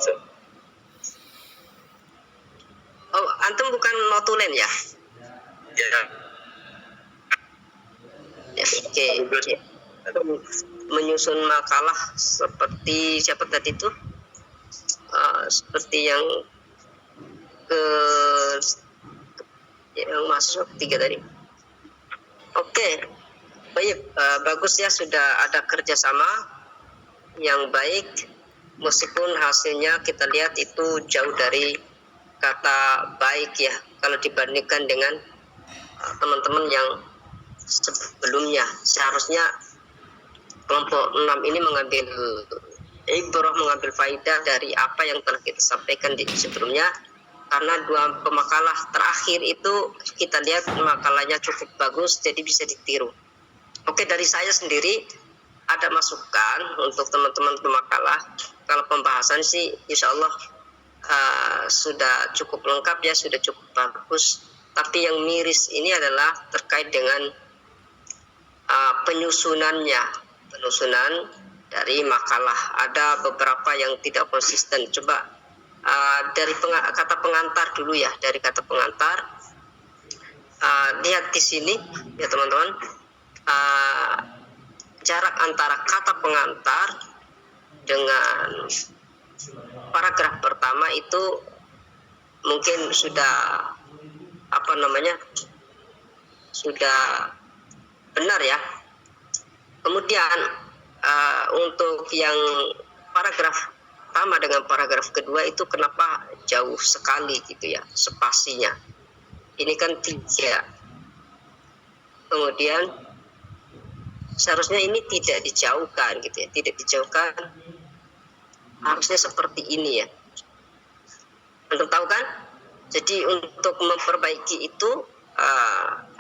Speaker 3: Oh, antum bukan notulen ya?
Speaker 1: Ya,
Speaker 3: Oke. Menyusun makalah seperti siapa tadi itu? Seperti yang masuk 3 tadi. Oke. Baik, bagus ya, sudah ada kerjasama yang baik. Meskipun hasilnya kita lihat itu jauh dari kata baik ya, kalau dibandingkan dengan teman-teman yang sebelumnya. Seharusnya kelompok 6 ini mengambil ibrah, mengambil faidah dari apa yang telah kita sampaikan di sebelumnya, karena 2 pemakalah terakhir itu kita lihat makalahnya cukup bagus, jadi bisa ditiru. Oke, dari saya sendiri ada masukan untuk teman-teman pemakalah. Kalau pembahasan sih insya Allah sudah cukup lengkap ya, sudah cukup bagus. Tapi yang miris ini adalah terkait dengan penyusunan dari makalah. Ada beberapa yang tidak konsisten. Coba dari kata pengantar dulu ya, dari kata pengantar. Lihat di sini ya teman-teman, jarak antara kata pengantar dengan paragraf pertama itu mungkin sudah sudah benar ya. Kemudian untuk yang paragraf pertama dengan paragraf kedua itu kenapa jauh sekali gitu ya spasinya. Ini kan 3. Kemudian seharusnya ini tidak dijauhkan gitu ya, tidak dijauhkan, harusnya seperti ini ya. Antum tahu kan? Jadi untuk memperbaiki itu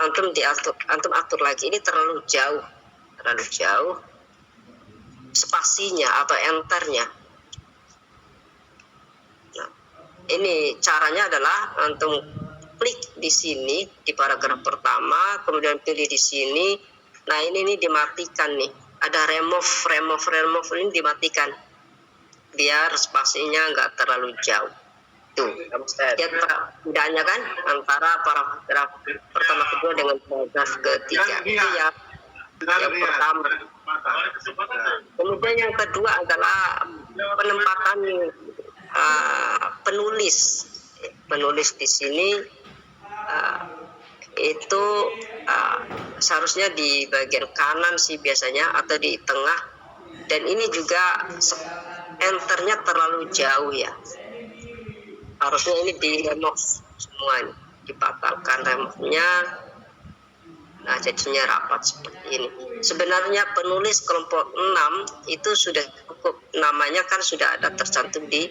Speaker 3: antum atur lagi, ini terlalu jauh spasinya atau enternya. Nah, ini caranya adalah antum klik di sini di paragraf pertama, kemudian pilih di sini. Nah, ini dimatikan nih. Ada remove ini dimatikan. Biar spasinya enggak terlalu jauh. Tuh. Lihat bedanya kan antara paragraf pertama kedua dengan paragraf ketiga. Itu ya yang pertama. Kemudian yang kedua adalah penempatan penulis di sini. Itu seharusnya di bagian kanan sih biasanya, atau di tengah. Dan ini juga enternya terlalu jauh ya. Harusnya ini di remove semuanya, dibatalkan remove-nya. Nah, jadinya rapat seperti ini. Sebenarnya penulis kelompok 6 itu sudah cukup, namanya kan sudah ada tercantum di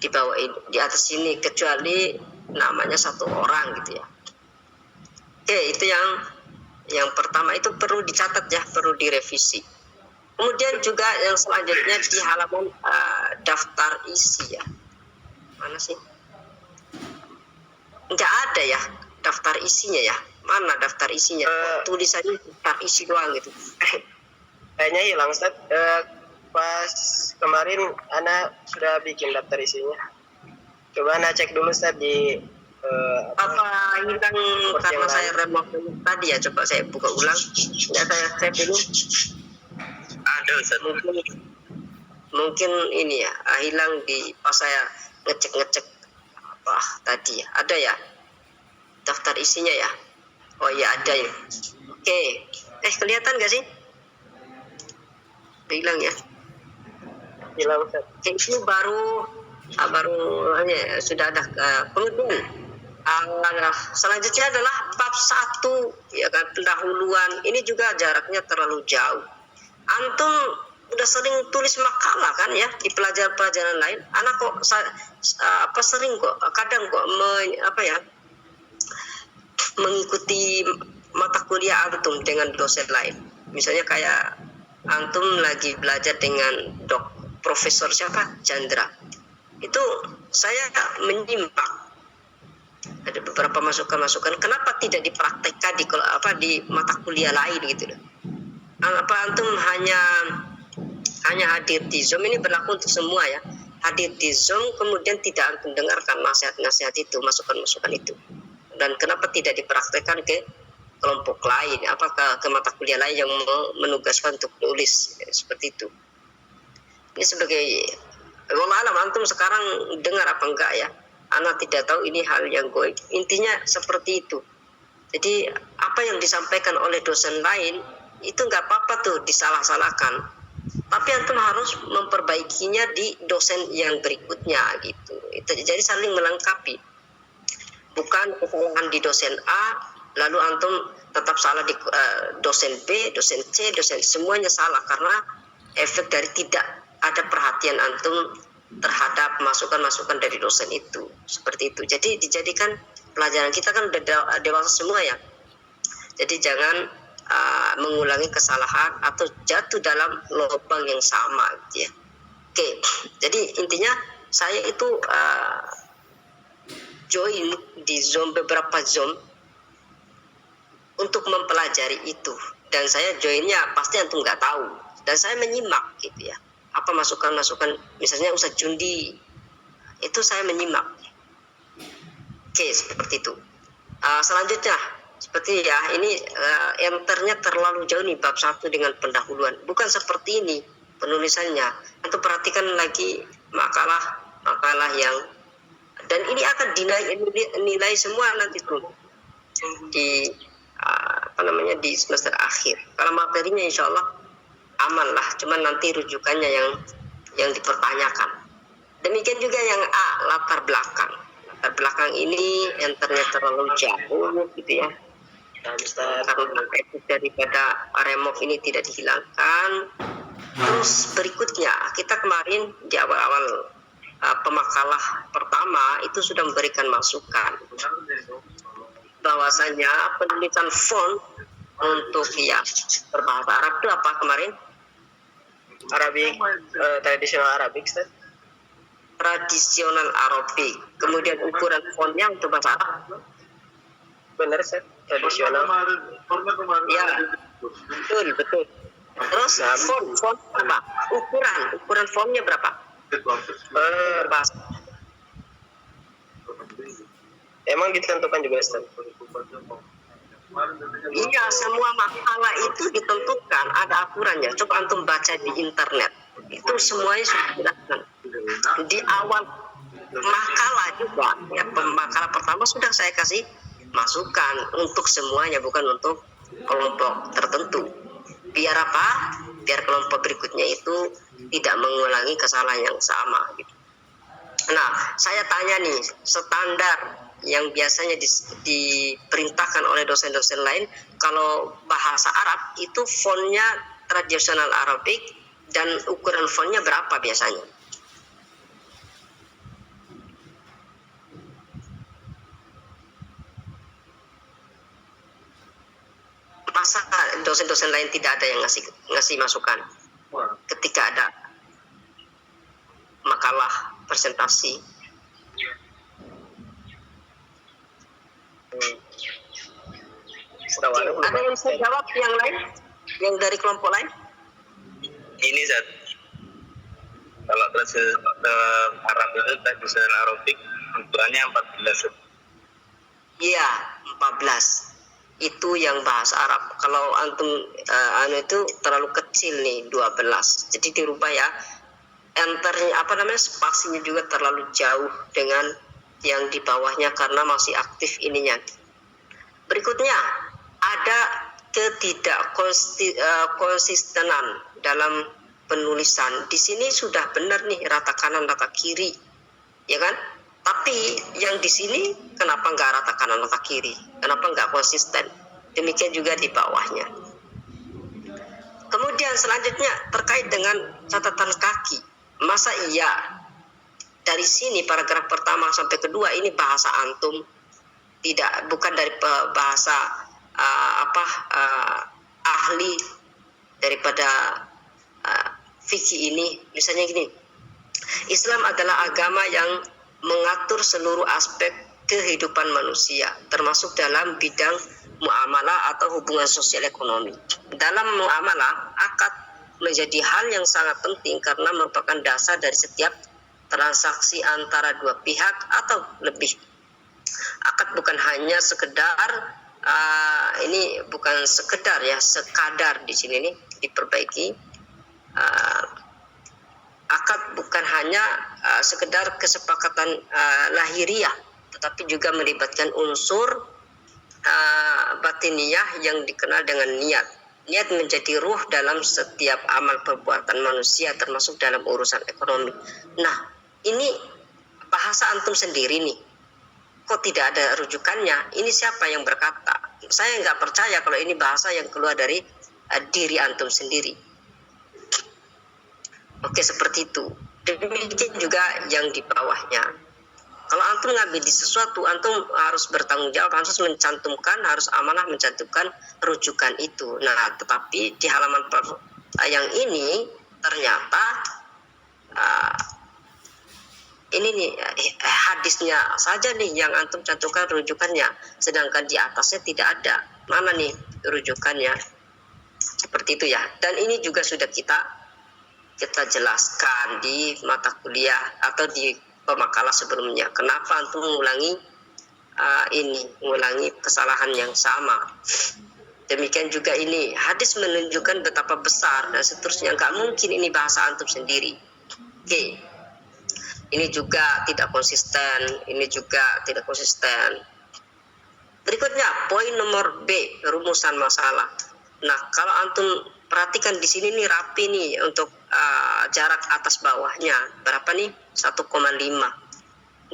Speaker 3: bawah ini, di atas ini, kecuali namanya satu orang gitu ya. Oke, itu yang pertama, itu perlu dicatat ya, perlu direvisi. Kemudian juga yang selanjutnya di halaman daftar isi ya. Mana sih? Nggak ada ya daftar isinya ya. Mana daftar isinya? Tulisannya daftar isi doang gitu.
Speaker 1: Kayaknya hilang Ustaz. Pas kemarin Ana sudah bikin daftar isinya. Coba Ana cek dulu Ustaz di
Speaker 3: Apa hilang karena saya remove tadi ya? Coba saya buka ulang. Ya, saya save ini.
Speaker 2: Ada Ustaz.
Speaker 3: Mungkin ini ya, hilang di pas saya ngecek apa tadi ya. Ada ya daftar isinya ya. Oh iya ada ya. Oke. Kelihatan gak sih? Hilang ya.
Speaker 1: hilang Ustaz.
Speaker 3: Ini baru ya, sudah ada penghubung. Selanjutnya adalah bab 1 ya kan, pendahuluan. Ini juga jaraknya terlalu jauh. Antum udah sering tulis makalah kan ya di pelajaran lain. Anak kok sering kok kadang kok mengikuti mata kuliah antum dengan dosen lain. Misalnya kayak antum lagi belajar dengan Profesor siapa? Chandra. Itu saya menyimak. Ada beberapa masukan-masukan. Kenapa tidak dipraktekkan di mata kuliah lain gitu loh? Apa antum hanya hadir di Zoom, ini berlaku untuk semua ya. Hadir di Zoom kemudian tidak antum dengarkan nasihat-nasihat itu, masukan-masukan itu. Dan kenapa tidak dipraktekkan ke kelompok lain, apakah ke mata kuliah lain yang menugaskan untuk nulis seperti itu. Ini sebagai wallah alam, antum sekarang dengar apa enggak ya? Anak tidak tahu, ini hal yang goib. Intinya seperti itu. Jadi apa yang disampaikan oleh dosen lain itu enggak apa-apa tuh disalah-salahkan. Tapi antum harus memperbaikinya di dosen yang berikutnya gitu. Jadi saling melengkapi. Bukan kesalahan di dosen A, lalu antum tetap salah di dosen B, dosen C, semuanya salah karena efek dari tidak ada perhatian antum terhadap masukan-masukan dari dosen itu. Seperti itu. Jadi dijadikan pelajaran, kita kan udah dewasa semua ya. Jadi jangan mengulangi kesalahan atau jatuh dalam lubang yang sama gitu ya. Oke, jadi intinya saya itu join di Zoom, beberapa Zoom untuk mempelajari itu, dan saya joinnya pasti antum nggak tahu, dan saya menyimak gitu ya, apa masukan-masukan misalnya Ustaz Jundi itu saya menyimak. Oke, seperti itu. Selanjutnya seperti ya, ini enternya terlalu jauh nih bab 1 dengan pendahuluan, bukan seperti ini penulisannya. Antum perhatikan lagi makalah yang, dan ini akan dinilai semua nanti tuh di di semester akhir. Kalau materinya insya Allah aman lah, cuman nanti rujukannya yang dipertanyakan. Demikian juga yang A, latar belakang. Latar belakang ini enternya terlalu jauh gitu ya. Karena efek daripada remove ini tidak dihilangkan. Terus berikutnya, kita kemarin di awal-awal pemakalah pertama itu sudah memberikan masukan bahwasanya penulisan font untuk ya berbahasa Arab itu apa kemarin?
Speaker 1: Arabik, tradisional Arabik, Ustaz.
Speaker 3: Tradisional Arabik. Kemudian ukuran fontnya untuk bahasa Arab.
Speaker 1: Benar, Ustaz. Tradisional.
Speaker 3: Ya, betul. Terus font apa? Ukuran fontnya berapa? Bahasa.
Speaker 1: Emang ditentukan juga, Ustaz?
Speaker 3: Iya, semua makalah itu ditentukan, ada aturannya. Coba antum baca di internet, itu semuanya sudah dijelaskan. Di awal makalah juga, ya, makalah pertama sudah saya kasih masukan untuk semuanya, bukan untuk kelompok tertentu. Biar apa? biar kelompok berikutnya itu tidak mengulangi kesalahan yang sama gitu. Nah, saya tanya nih, standar yang biasanya diperintahkan oleh dosen-dosen lain, kalau bahasa Arab itu fontnya tradisional Arabik dan ukuran fontnya berapa biasanya? Masa dosen-dosen lain tidak ada yang ngasih masukan ketika ada makalah presentasi? Ada yang bisa jawab yang lain, yang dari kelompok lain?
Speaker 2: Ini Zat, kalau Arab itu tradisional Arabik ukurannya 14.
Speaker 3: Iya, 14. Itu yang bahasa Arab. Kalau antum itu terlalu kecil nih, 12. Jadi dirubah ya. Enternya spasinya juga terlalu jauh dengan yang di bawahnya karena masih aktif ininya. Berikutnya ada ketidakkonsistenan dalam penulisan. Di sini sudah benar nih rata kanan rata kiri, ya kan? Tapi yang di sini kenapa nggak rata kanan rata kiri? Kenapa nggak konsisten? Demikian juga di bawahnya. Kemudian selanjutnya terkait dengan catatan kaki. Masa iya dari sini paragraf pertama sampai kedua ini bahasa antum, bukan dari bahasa ahli daripada fikih ini. Misalnya gini, Islam adalah agama yang mengatur seluruh aspek kehidupan manusia, termasuk dalam bidang muamalah atau hubungan sosial ekonomi. Dalam muamalah, akad menjadi hal yang sangat penting karena merupakan dasar dari setiap transaksi antara dua pihak atau lebih. Akad bukan hanya sekedar ini bukan sekedar ya, sekadar di sini nih diperbaiki. Akad bukan hanya sekedar kesepakatan lahiriah, tetapi juga melibatkan unsur batiniyah yang dikenal dengan niat. Niat menjadi ruh dalam setiap amal perbuatan manusia, termasuk dalam urusan ekonomi. Nah, ini bahasa antum sendiri nih. Kok tidak ada rujukannya? Ini siapa yang berkata? Saya nggak percaya kalau ini bahasa yang keluar dari diri antum sendiri. Oke, seperti itu. Demikian juga yang di bawahnya. Kalau antum ngambil di sesuatu, antum harus bertanggung jawab, harus amanah mencantumkan rujukan itu. Nah, tetapi di halaman yang ini ternyata ini nih hadisnya saja nih yang antum cantumkan rujukannya, sedangkan di atasnya tidak ada. Mana nih rujukannya? Seperti itu ya. Dan ini juga sudah kita jelaskan di mata kuliah atau di pemakalah sebelumnya. Kenapa antum mengulangi kesalahan yang sama? Demikian juga ini hadis menunjukkan betapa besar dan seterusnya. Nggak mungkin ini bahasa antum sendiri. Oke. Ini juga tidak konsisten. Berikutnya poin nomor B, rumusan masalah. Nah, kalau antum perhatikan di sini nih rapi nih untuk jarak atas bawahnya berapa nih? 1,5.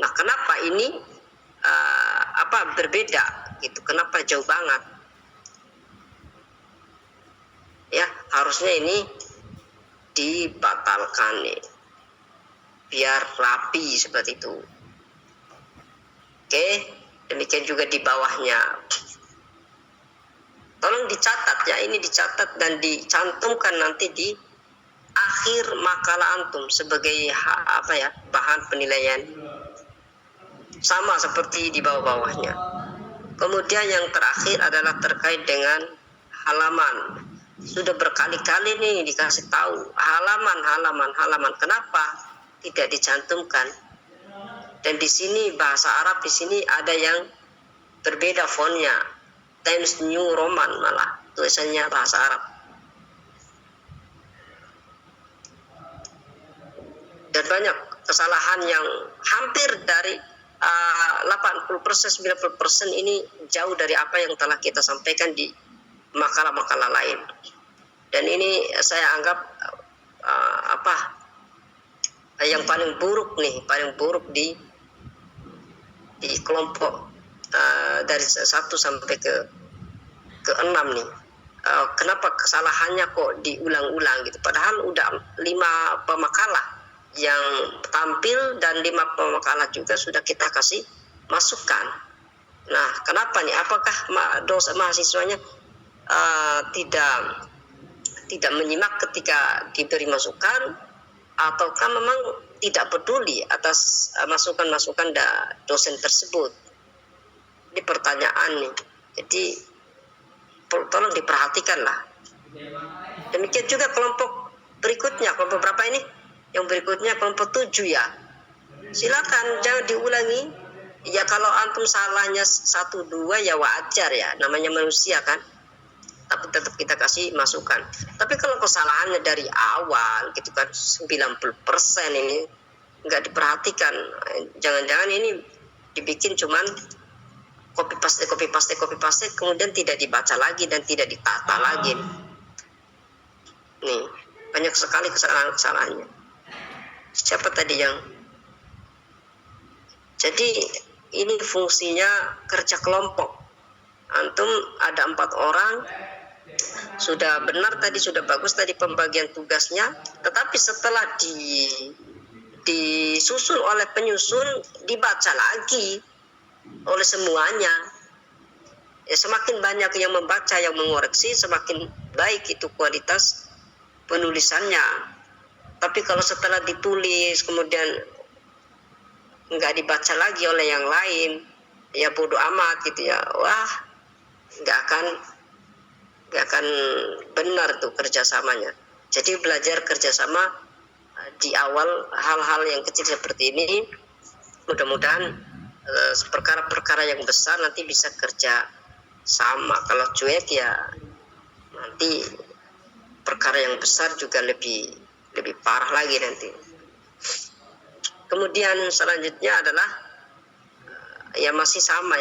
Speaker 3: Nah, kenapa ini berbeda gitu? Kenapa jauh banget? Ya, harusnya ini dibatalkan nih. Biar rapi seperti itu. Oke, demikian juga di bawahnya. Tolong dicatat ya, ini dicatat dan dicantumkan nanti di akhir makalah antum sebagai bahan penilaian. Sama seperti di bawah-bawahnya. Kemudian yang terakhir adalah terkait dengan halaman. Sudah berkali-kali nih dikasih tahu halaman. Kenapa tidak dicantumkan? Dan di sini bahasa Arab di sini ada yang berbeda fontnya. Times New Roman malah tulisannya bahasa Arab. Dan banyak kesalahan yang hampir dari 80%, 90% ini jauh dari apa yang telah kita sampaikan di makalah-makalah lain. Dan ini saya anggap yang paling buruk di kelompok dari 1 sampai ke 6 nih. Kenapa kesalahannya kok diulang-ulang gitu, padahal udah 5 pemakalah yang tampil dan 5 pemakalah juga sudah kita kasih masukan. Nah, kenapa nih? Apakah mahasiswanya tidak menyimak ketika diberi masukan, ataukah memang tidak peduli atas masukan-masukan dosen tersebut? Ini pertanyaan nih. Jadi tolong diperhatikanlah. Demikian juga kelompok berikutnya, kelompok berapa ini? Yang berikutnya kelompok 7 ya. Silakan jangan diulangi. Ya kalau antum salahnya 1, 2 ya wajar ya, namanya manusia kan. Tapi tetap kita kasih masukan. Tapi kalau kesalahannya dari awal gitu kan 90% ini nggak diperhatikan, jangan-jangan ini dibikin cuman copy paste kemudian tidak dibaca lagi dan tidak ditata lagi. Nih, banyak sekali kesalahannya. Siapa tadi yang? Jadi ini fungsinya kerja kelompok. Antum ada 4 orang, sudah benar tadi, sudah bagus tadi pembagian tugasnya, tetapi setelah disusun oleh penyusun, dibaca lagi oleh semuanya. Ya, semakin banyak yang membaca, yang mengoreksi, semakin baik itu kualitas penulisannya. Tapi kalau setelah ditulis kemudian nggak dibaca lagi oleh yang lain, ya bodoh amat gitu ya. Wah, nggak akan benar tuh kerjasamanya. Jadi belajar kerjasama di awal, hal-hal yang kecil seperti ini, mudah-mudahan perkara-perkara yang besar nanti bisa kerja sama. Kalau cuek ya nanti perkara yang besar juga lebih parah lagi nanti. Kemudian selanjutnya adalah masih sama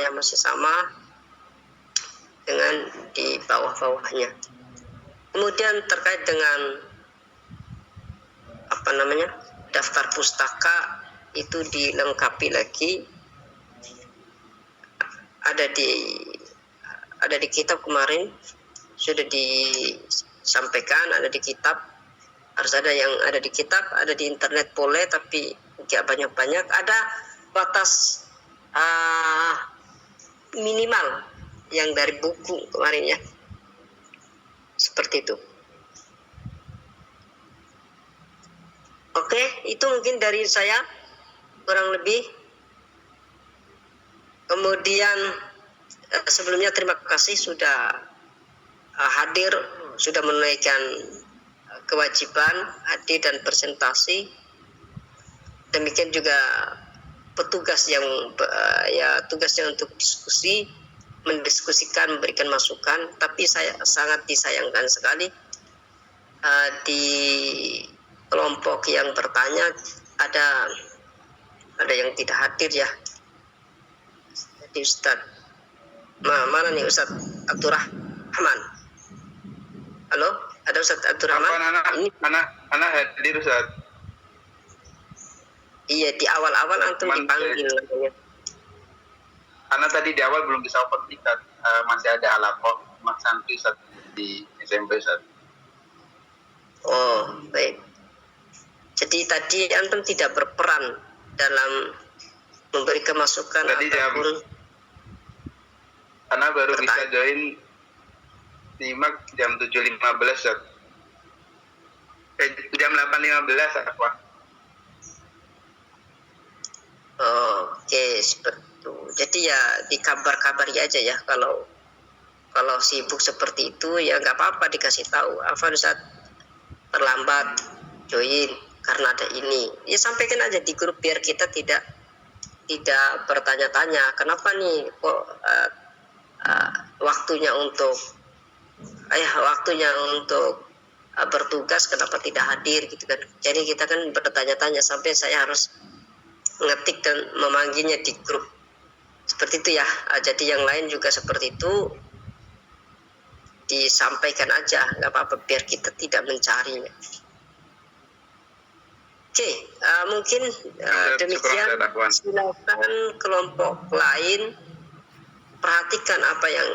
Speaker 3: dengan di bawah-bawahnya. Kemudian terkait dengan daftar pustaka itu dilengkapi lagi. Ada di kitab kemarin sudah disampaikan, ada di kitab, harus ada yang ada di kitab, ada di internet boleh tapi tidak banyak-banyak. Ada batas minimal yang dari buku kemarin ya, seperti itu. Oke, itu mungkin dari saya kurang lebih. Kemudian sebelumnya terima kasih sudah hadir, sudah menunaikan kewajiban hadir dan presentasi. Demikian juga petugas yang tugasnya untuk diskusi, mendiskusikan, memberikan masukan. Tapi saya sangat disayangkan sekali di kelompok yang bertanya ada yang tidak hadir ya. Jadi Ustadz, mana nih Ustadz Abdurrahman? Halo, ada Ustadz Abdurrahman?
Speaker 5: Anak hadir Ustadz.
Speaker 3: Iya, di awal-awal antum dipanggil.
Speaker 5: Karena tadi di awal belum bisa open tiket, masih ada alakoh Mas Santri di SMP Ustadz.
Speaker 3: Oh, baik. Jadi tadi antum tidak berperan dalam memberikan masukan
Speaker 5: tadi
Speaker 3: ataupun
Speaker 5: karena baru bisa join nyimak jam 7.15 Ustadz. Jam 8.15 apa?
Speaker 3: Oke, seperti itu. Jadi ya dikabar-kabari aja ya, kalau sibuk seperti itu ya nggak apa-apa, dikasih tahu. Afwan Ustaz terlambat join karena ada ini. Ya sampaikan aja di grup biar kita tidak bertanya-tanya kenapa nih kok waktunya untuk bertugas kenapa tidak hadir gitu kan. Jadi kita kan bertanya-tanya sampai saya harus ngetik dan memanggilnya di grup seperti itu ya. Jadi yang lain juga seperti itu. disampaikan aja, nggak apa-apa, biar kita tidak mencarinya. Oke, mungkin demikian. Silakan kelompok lain perhatikan apa yang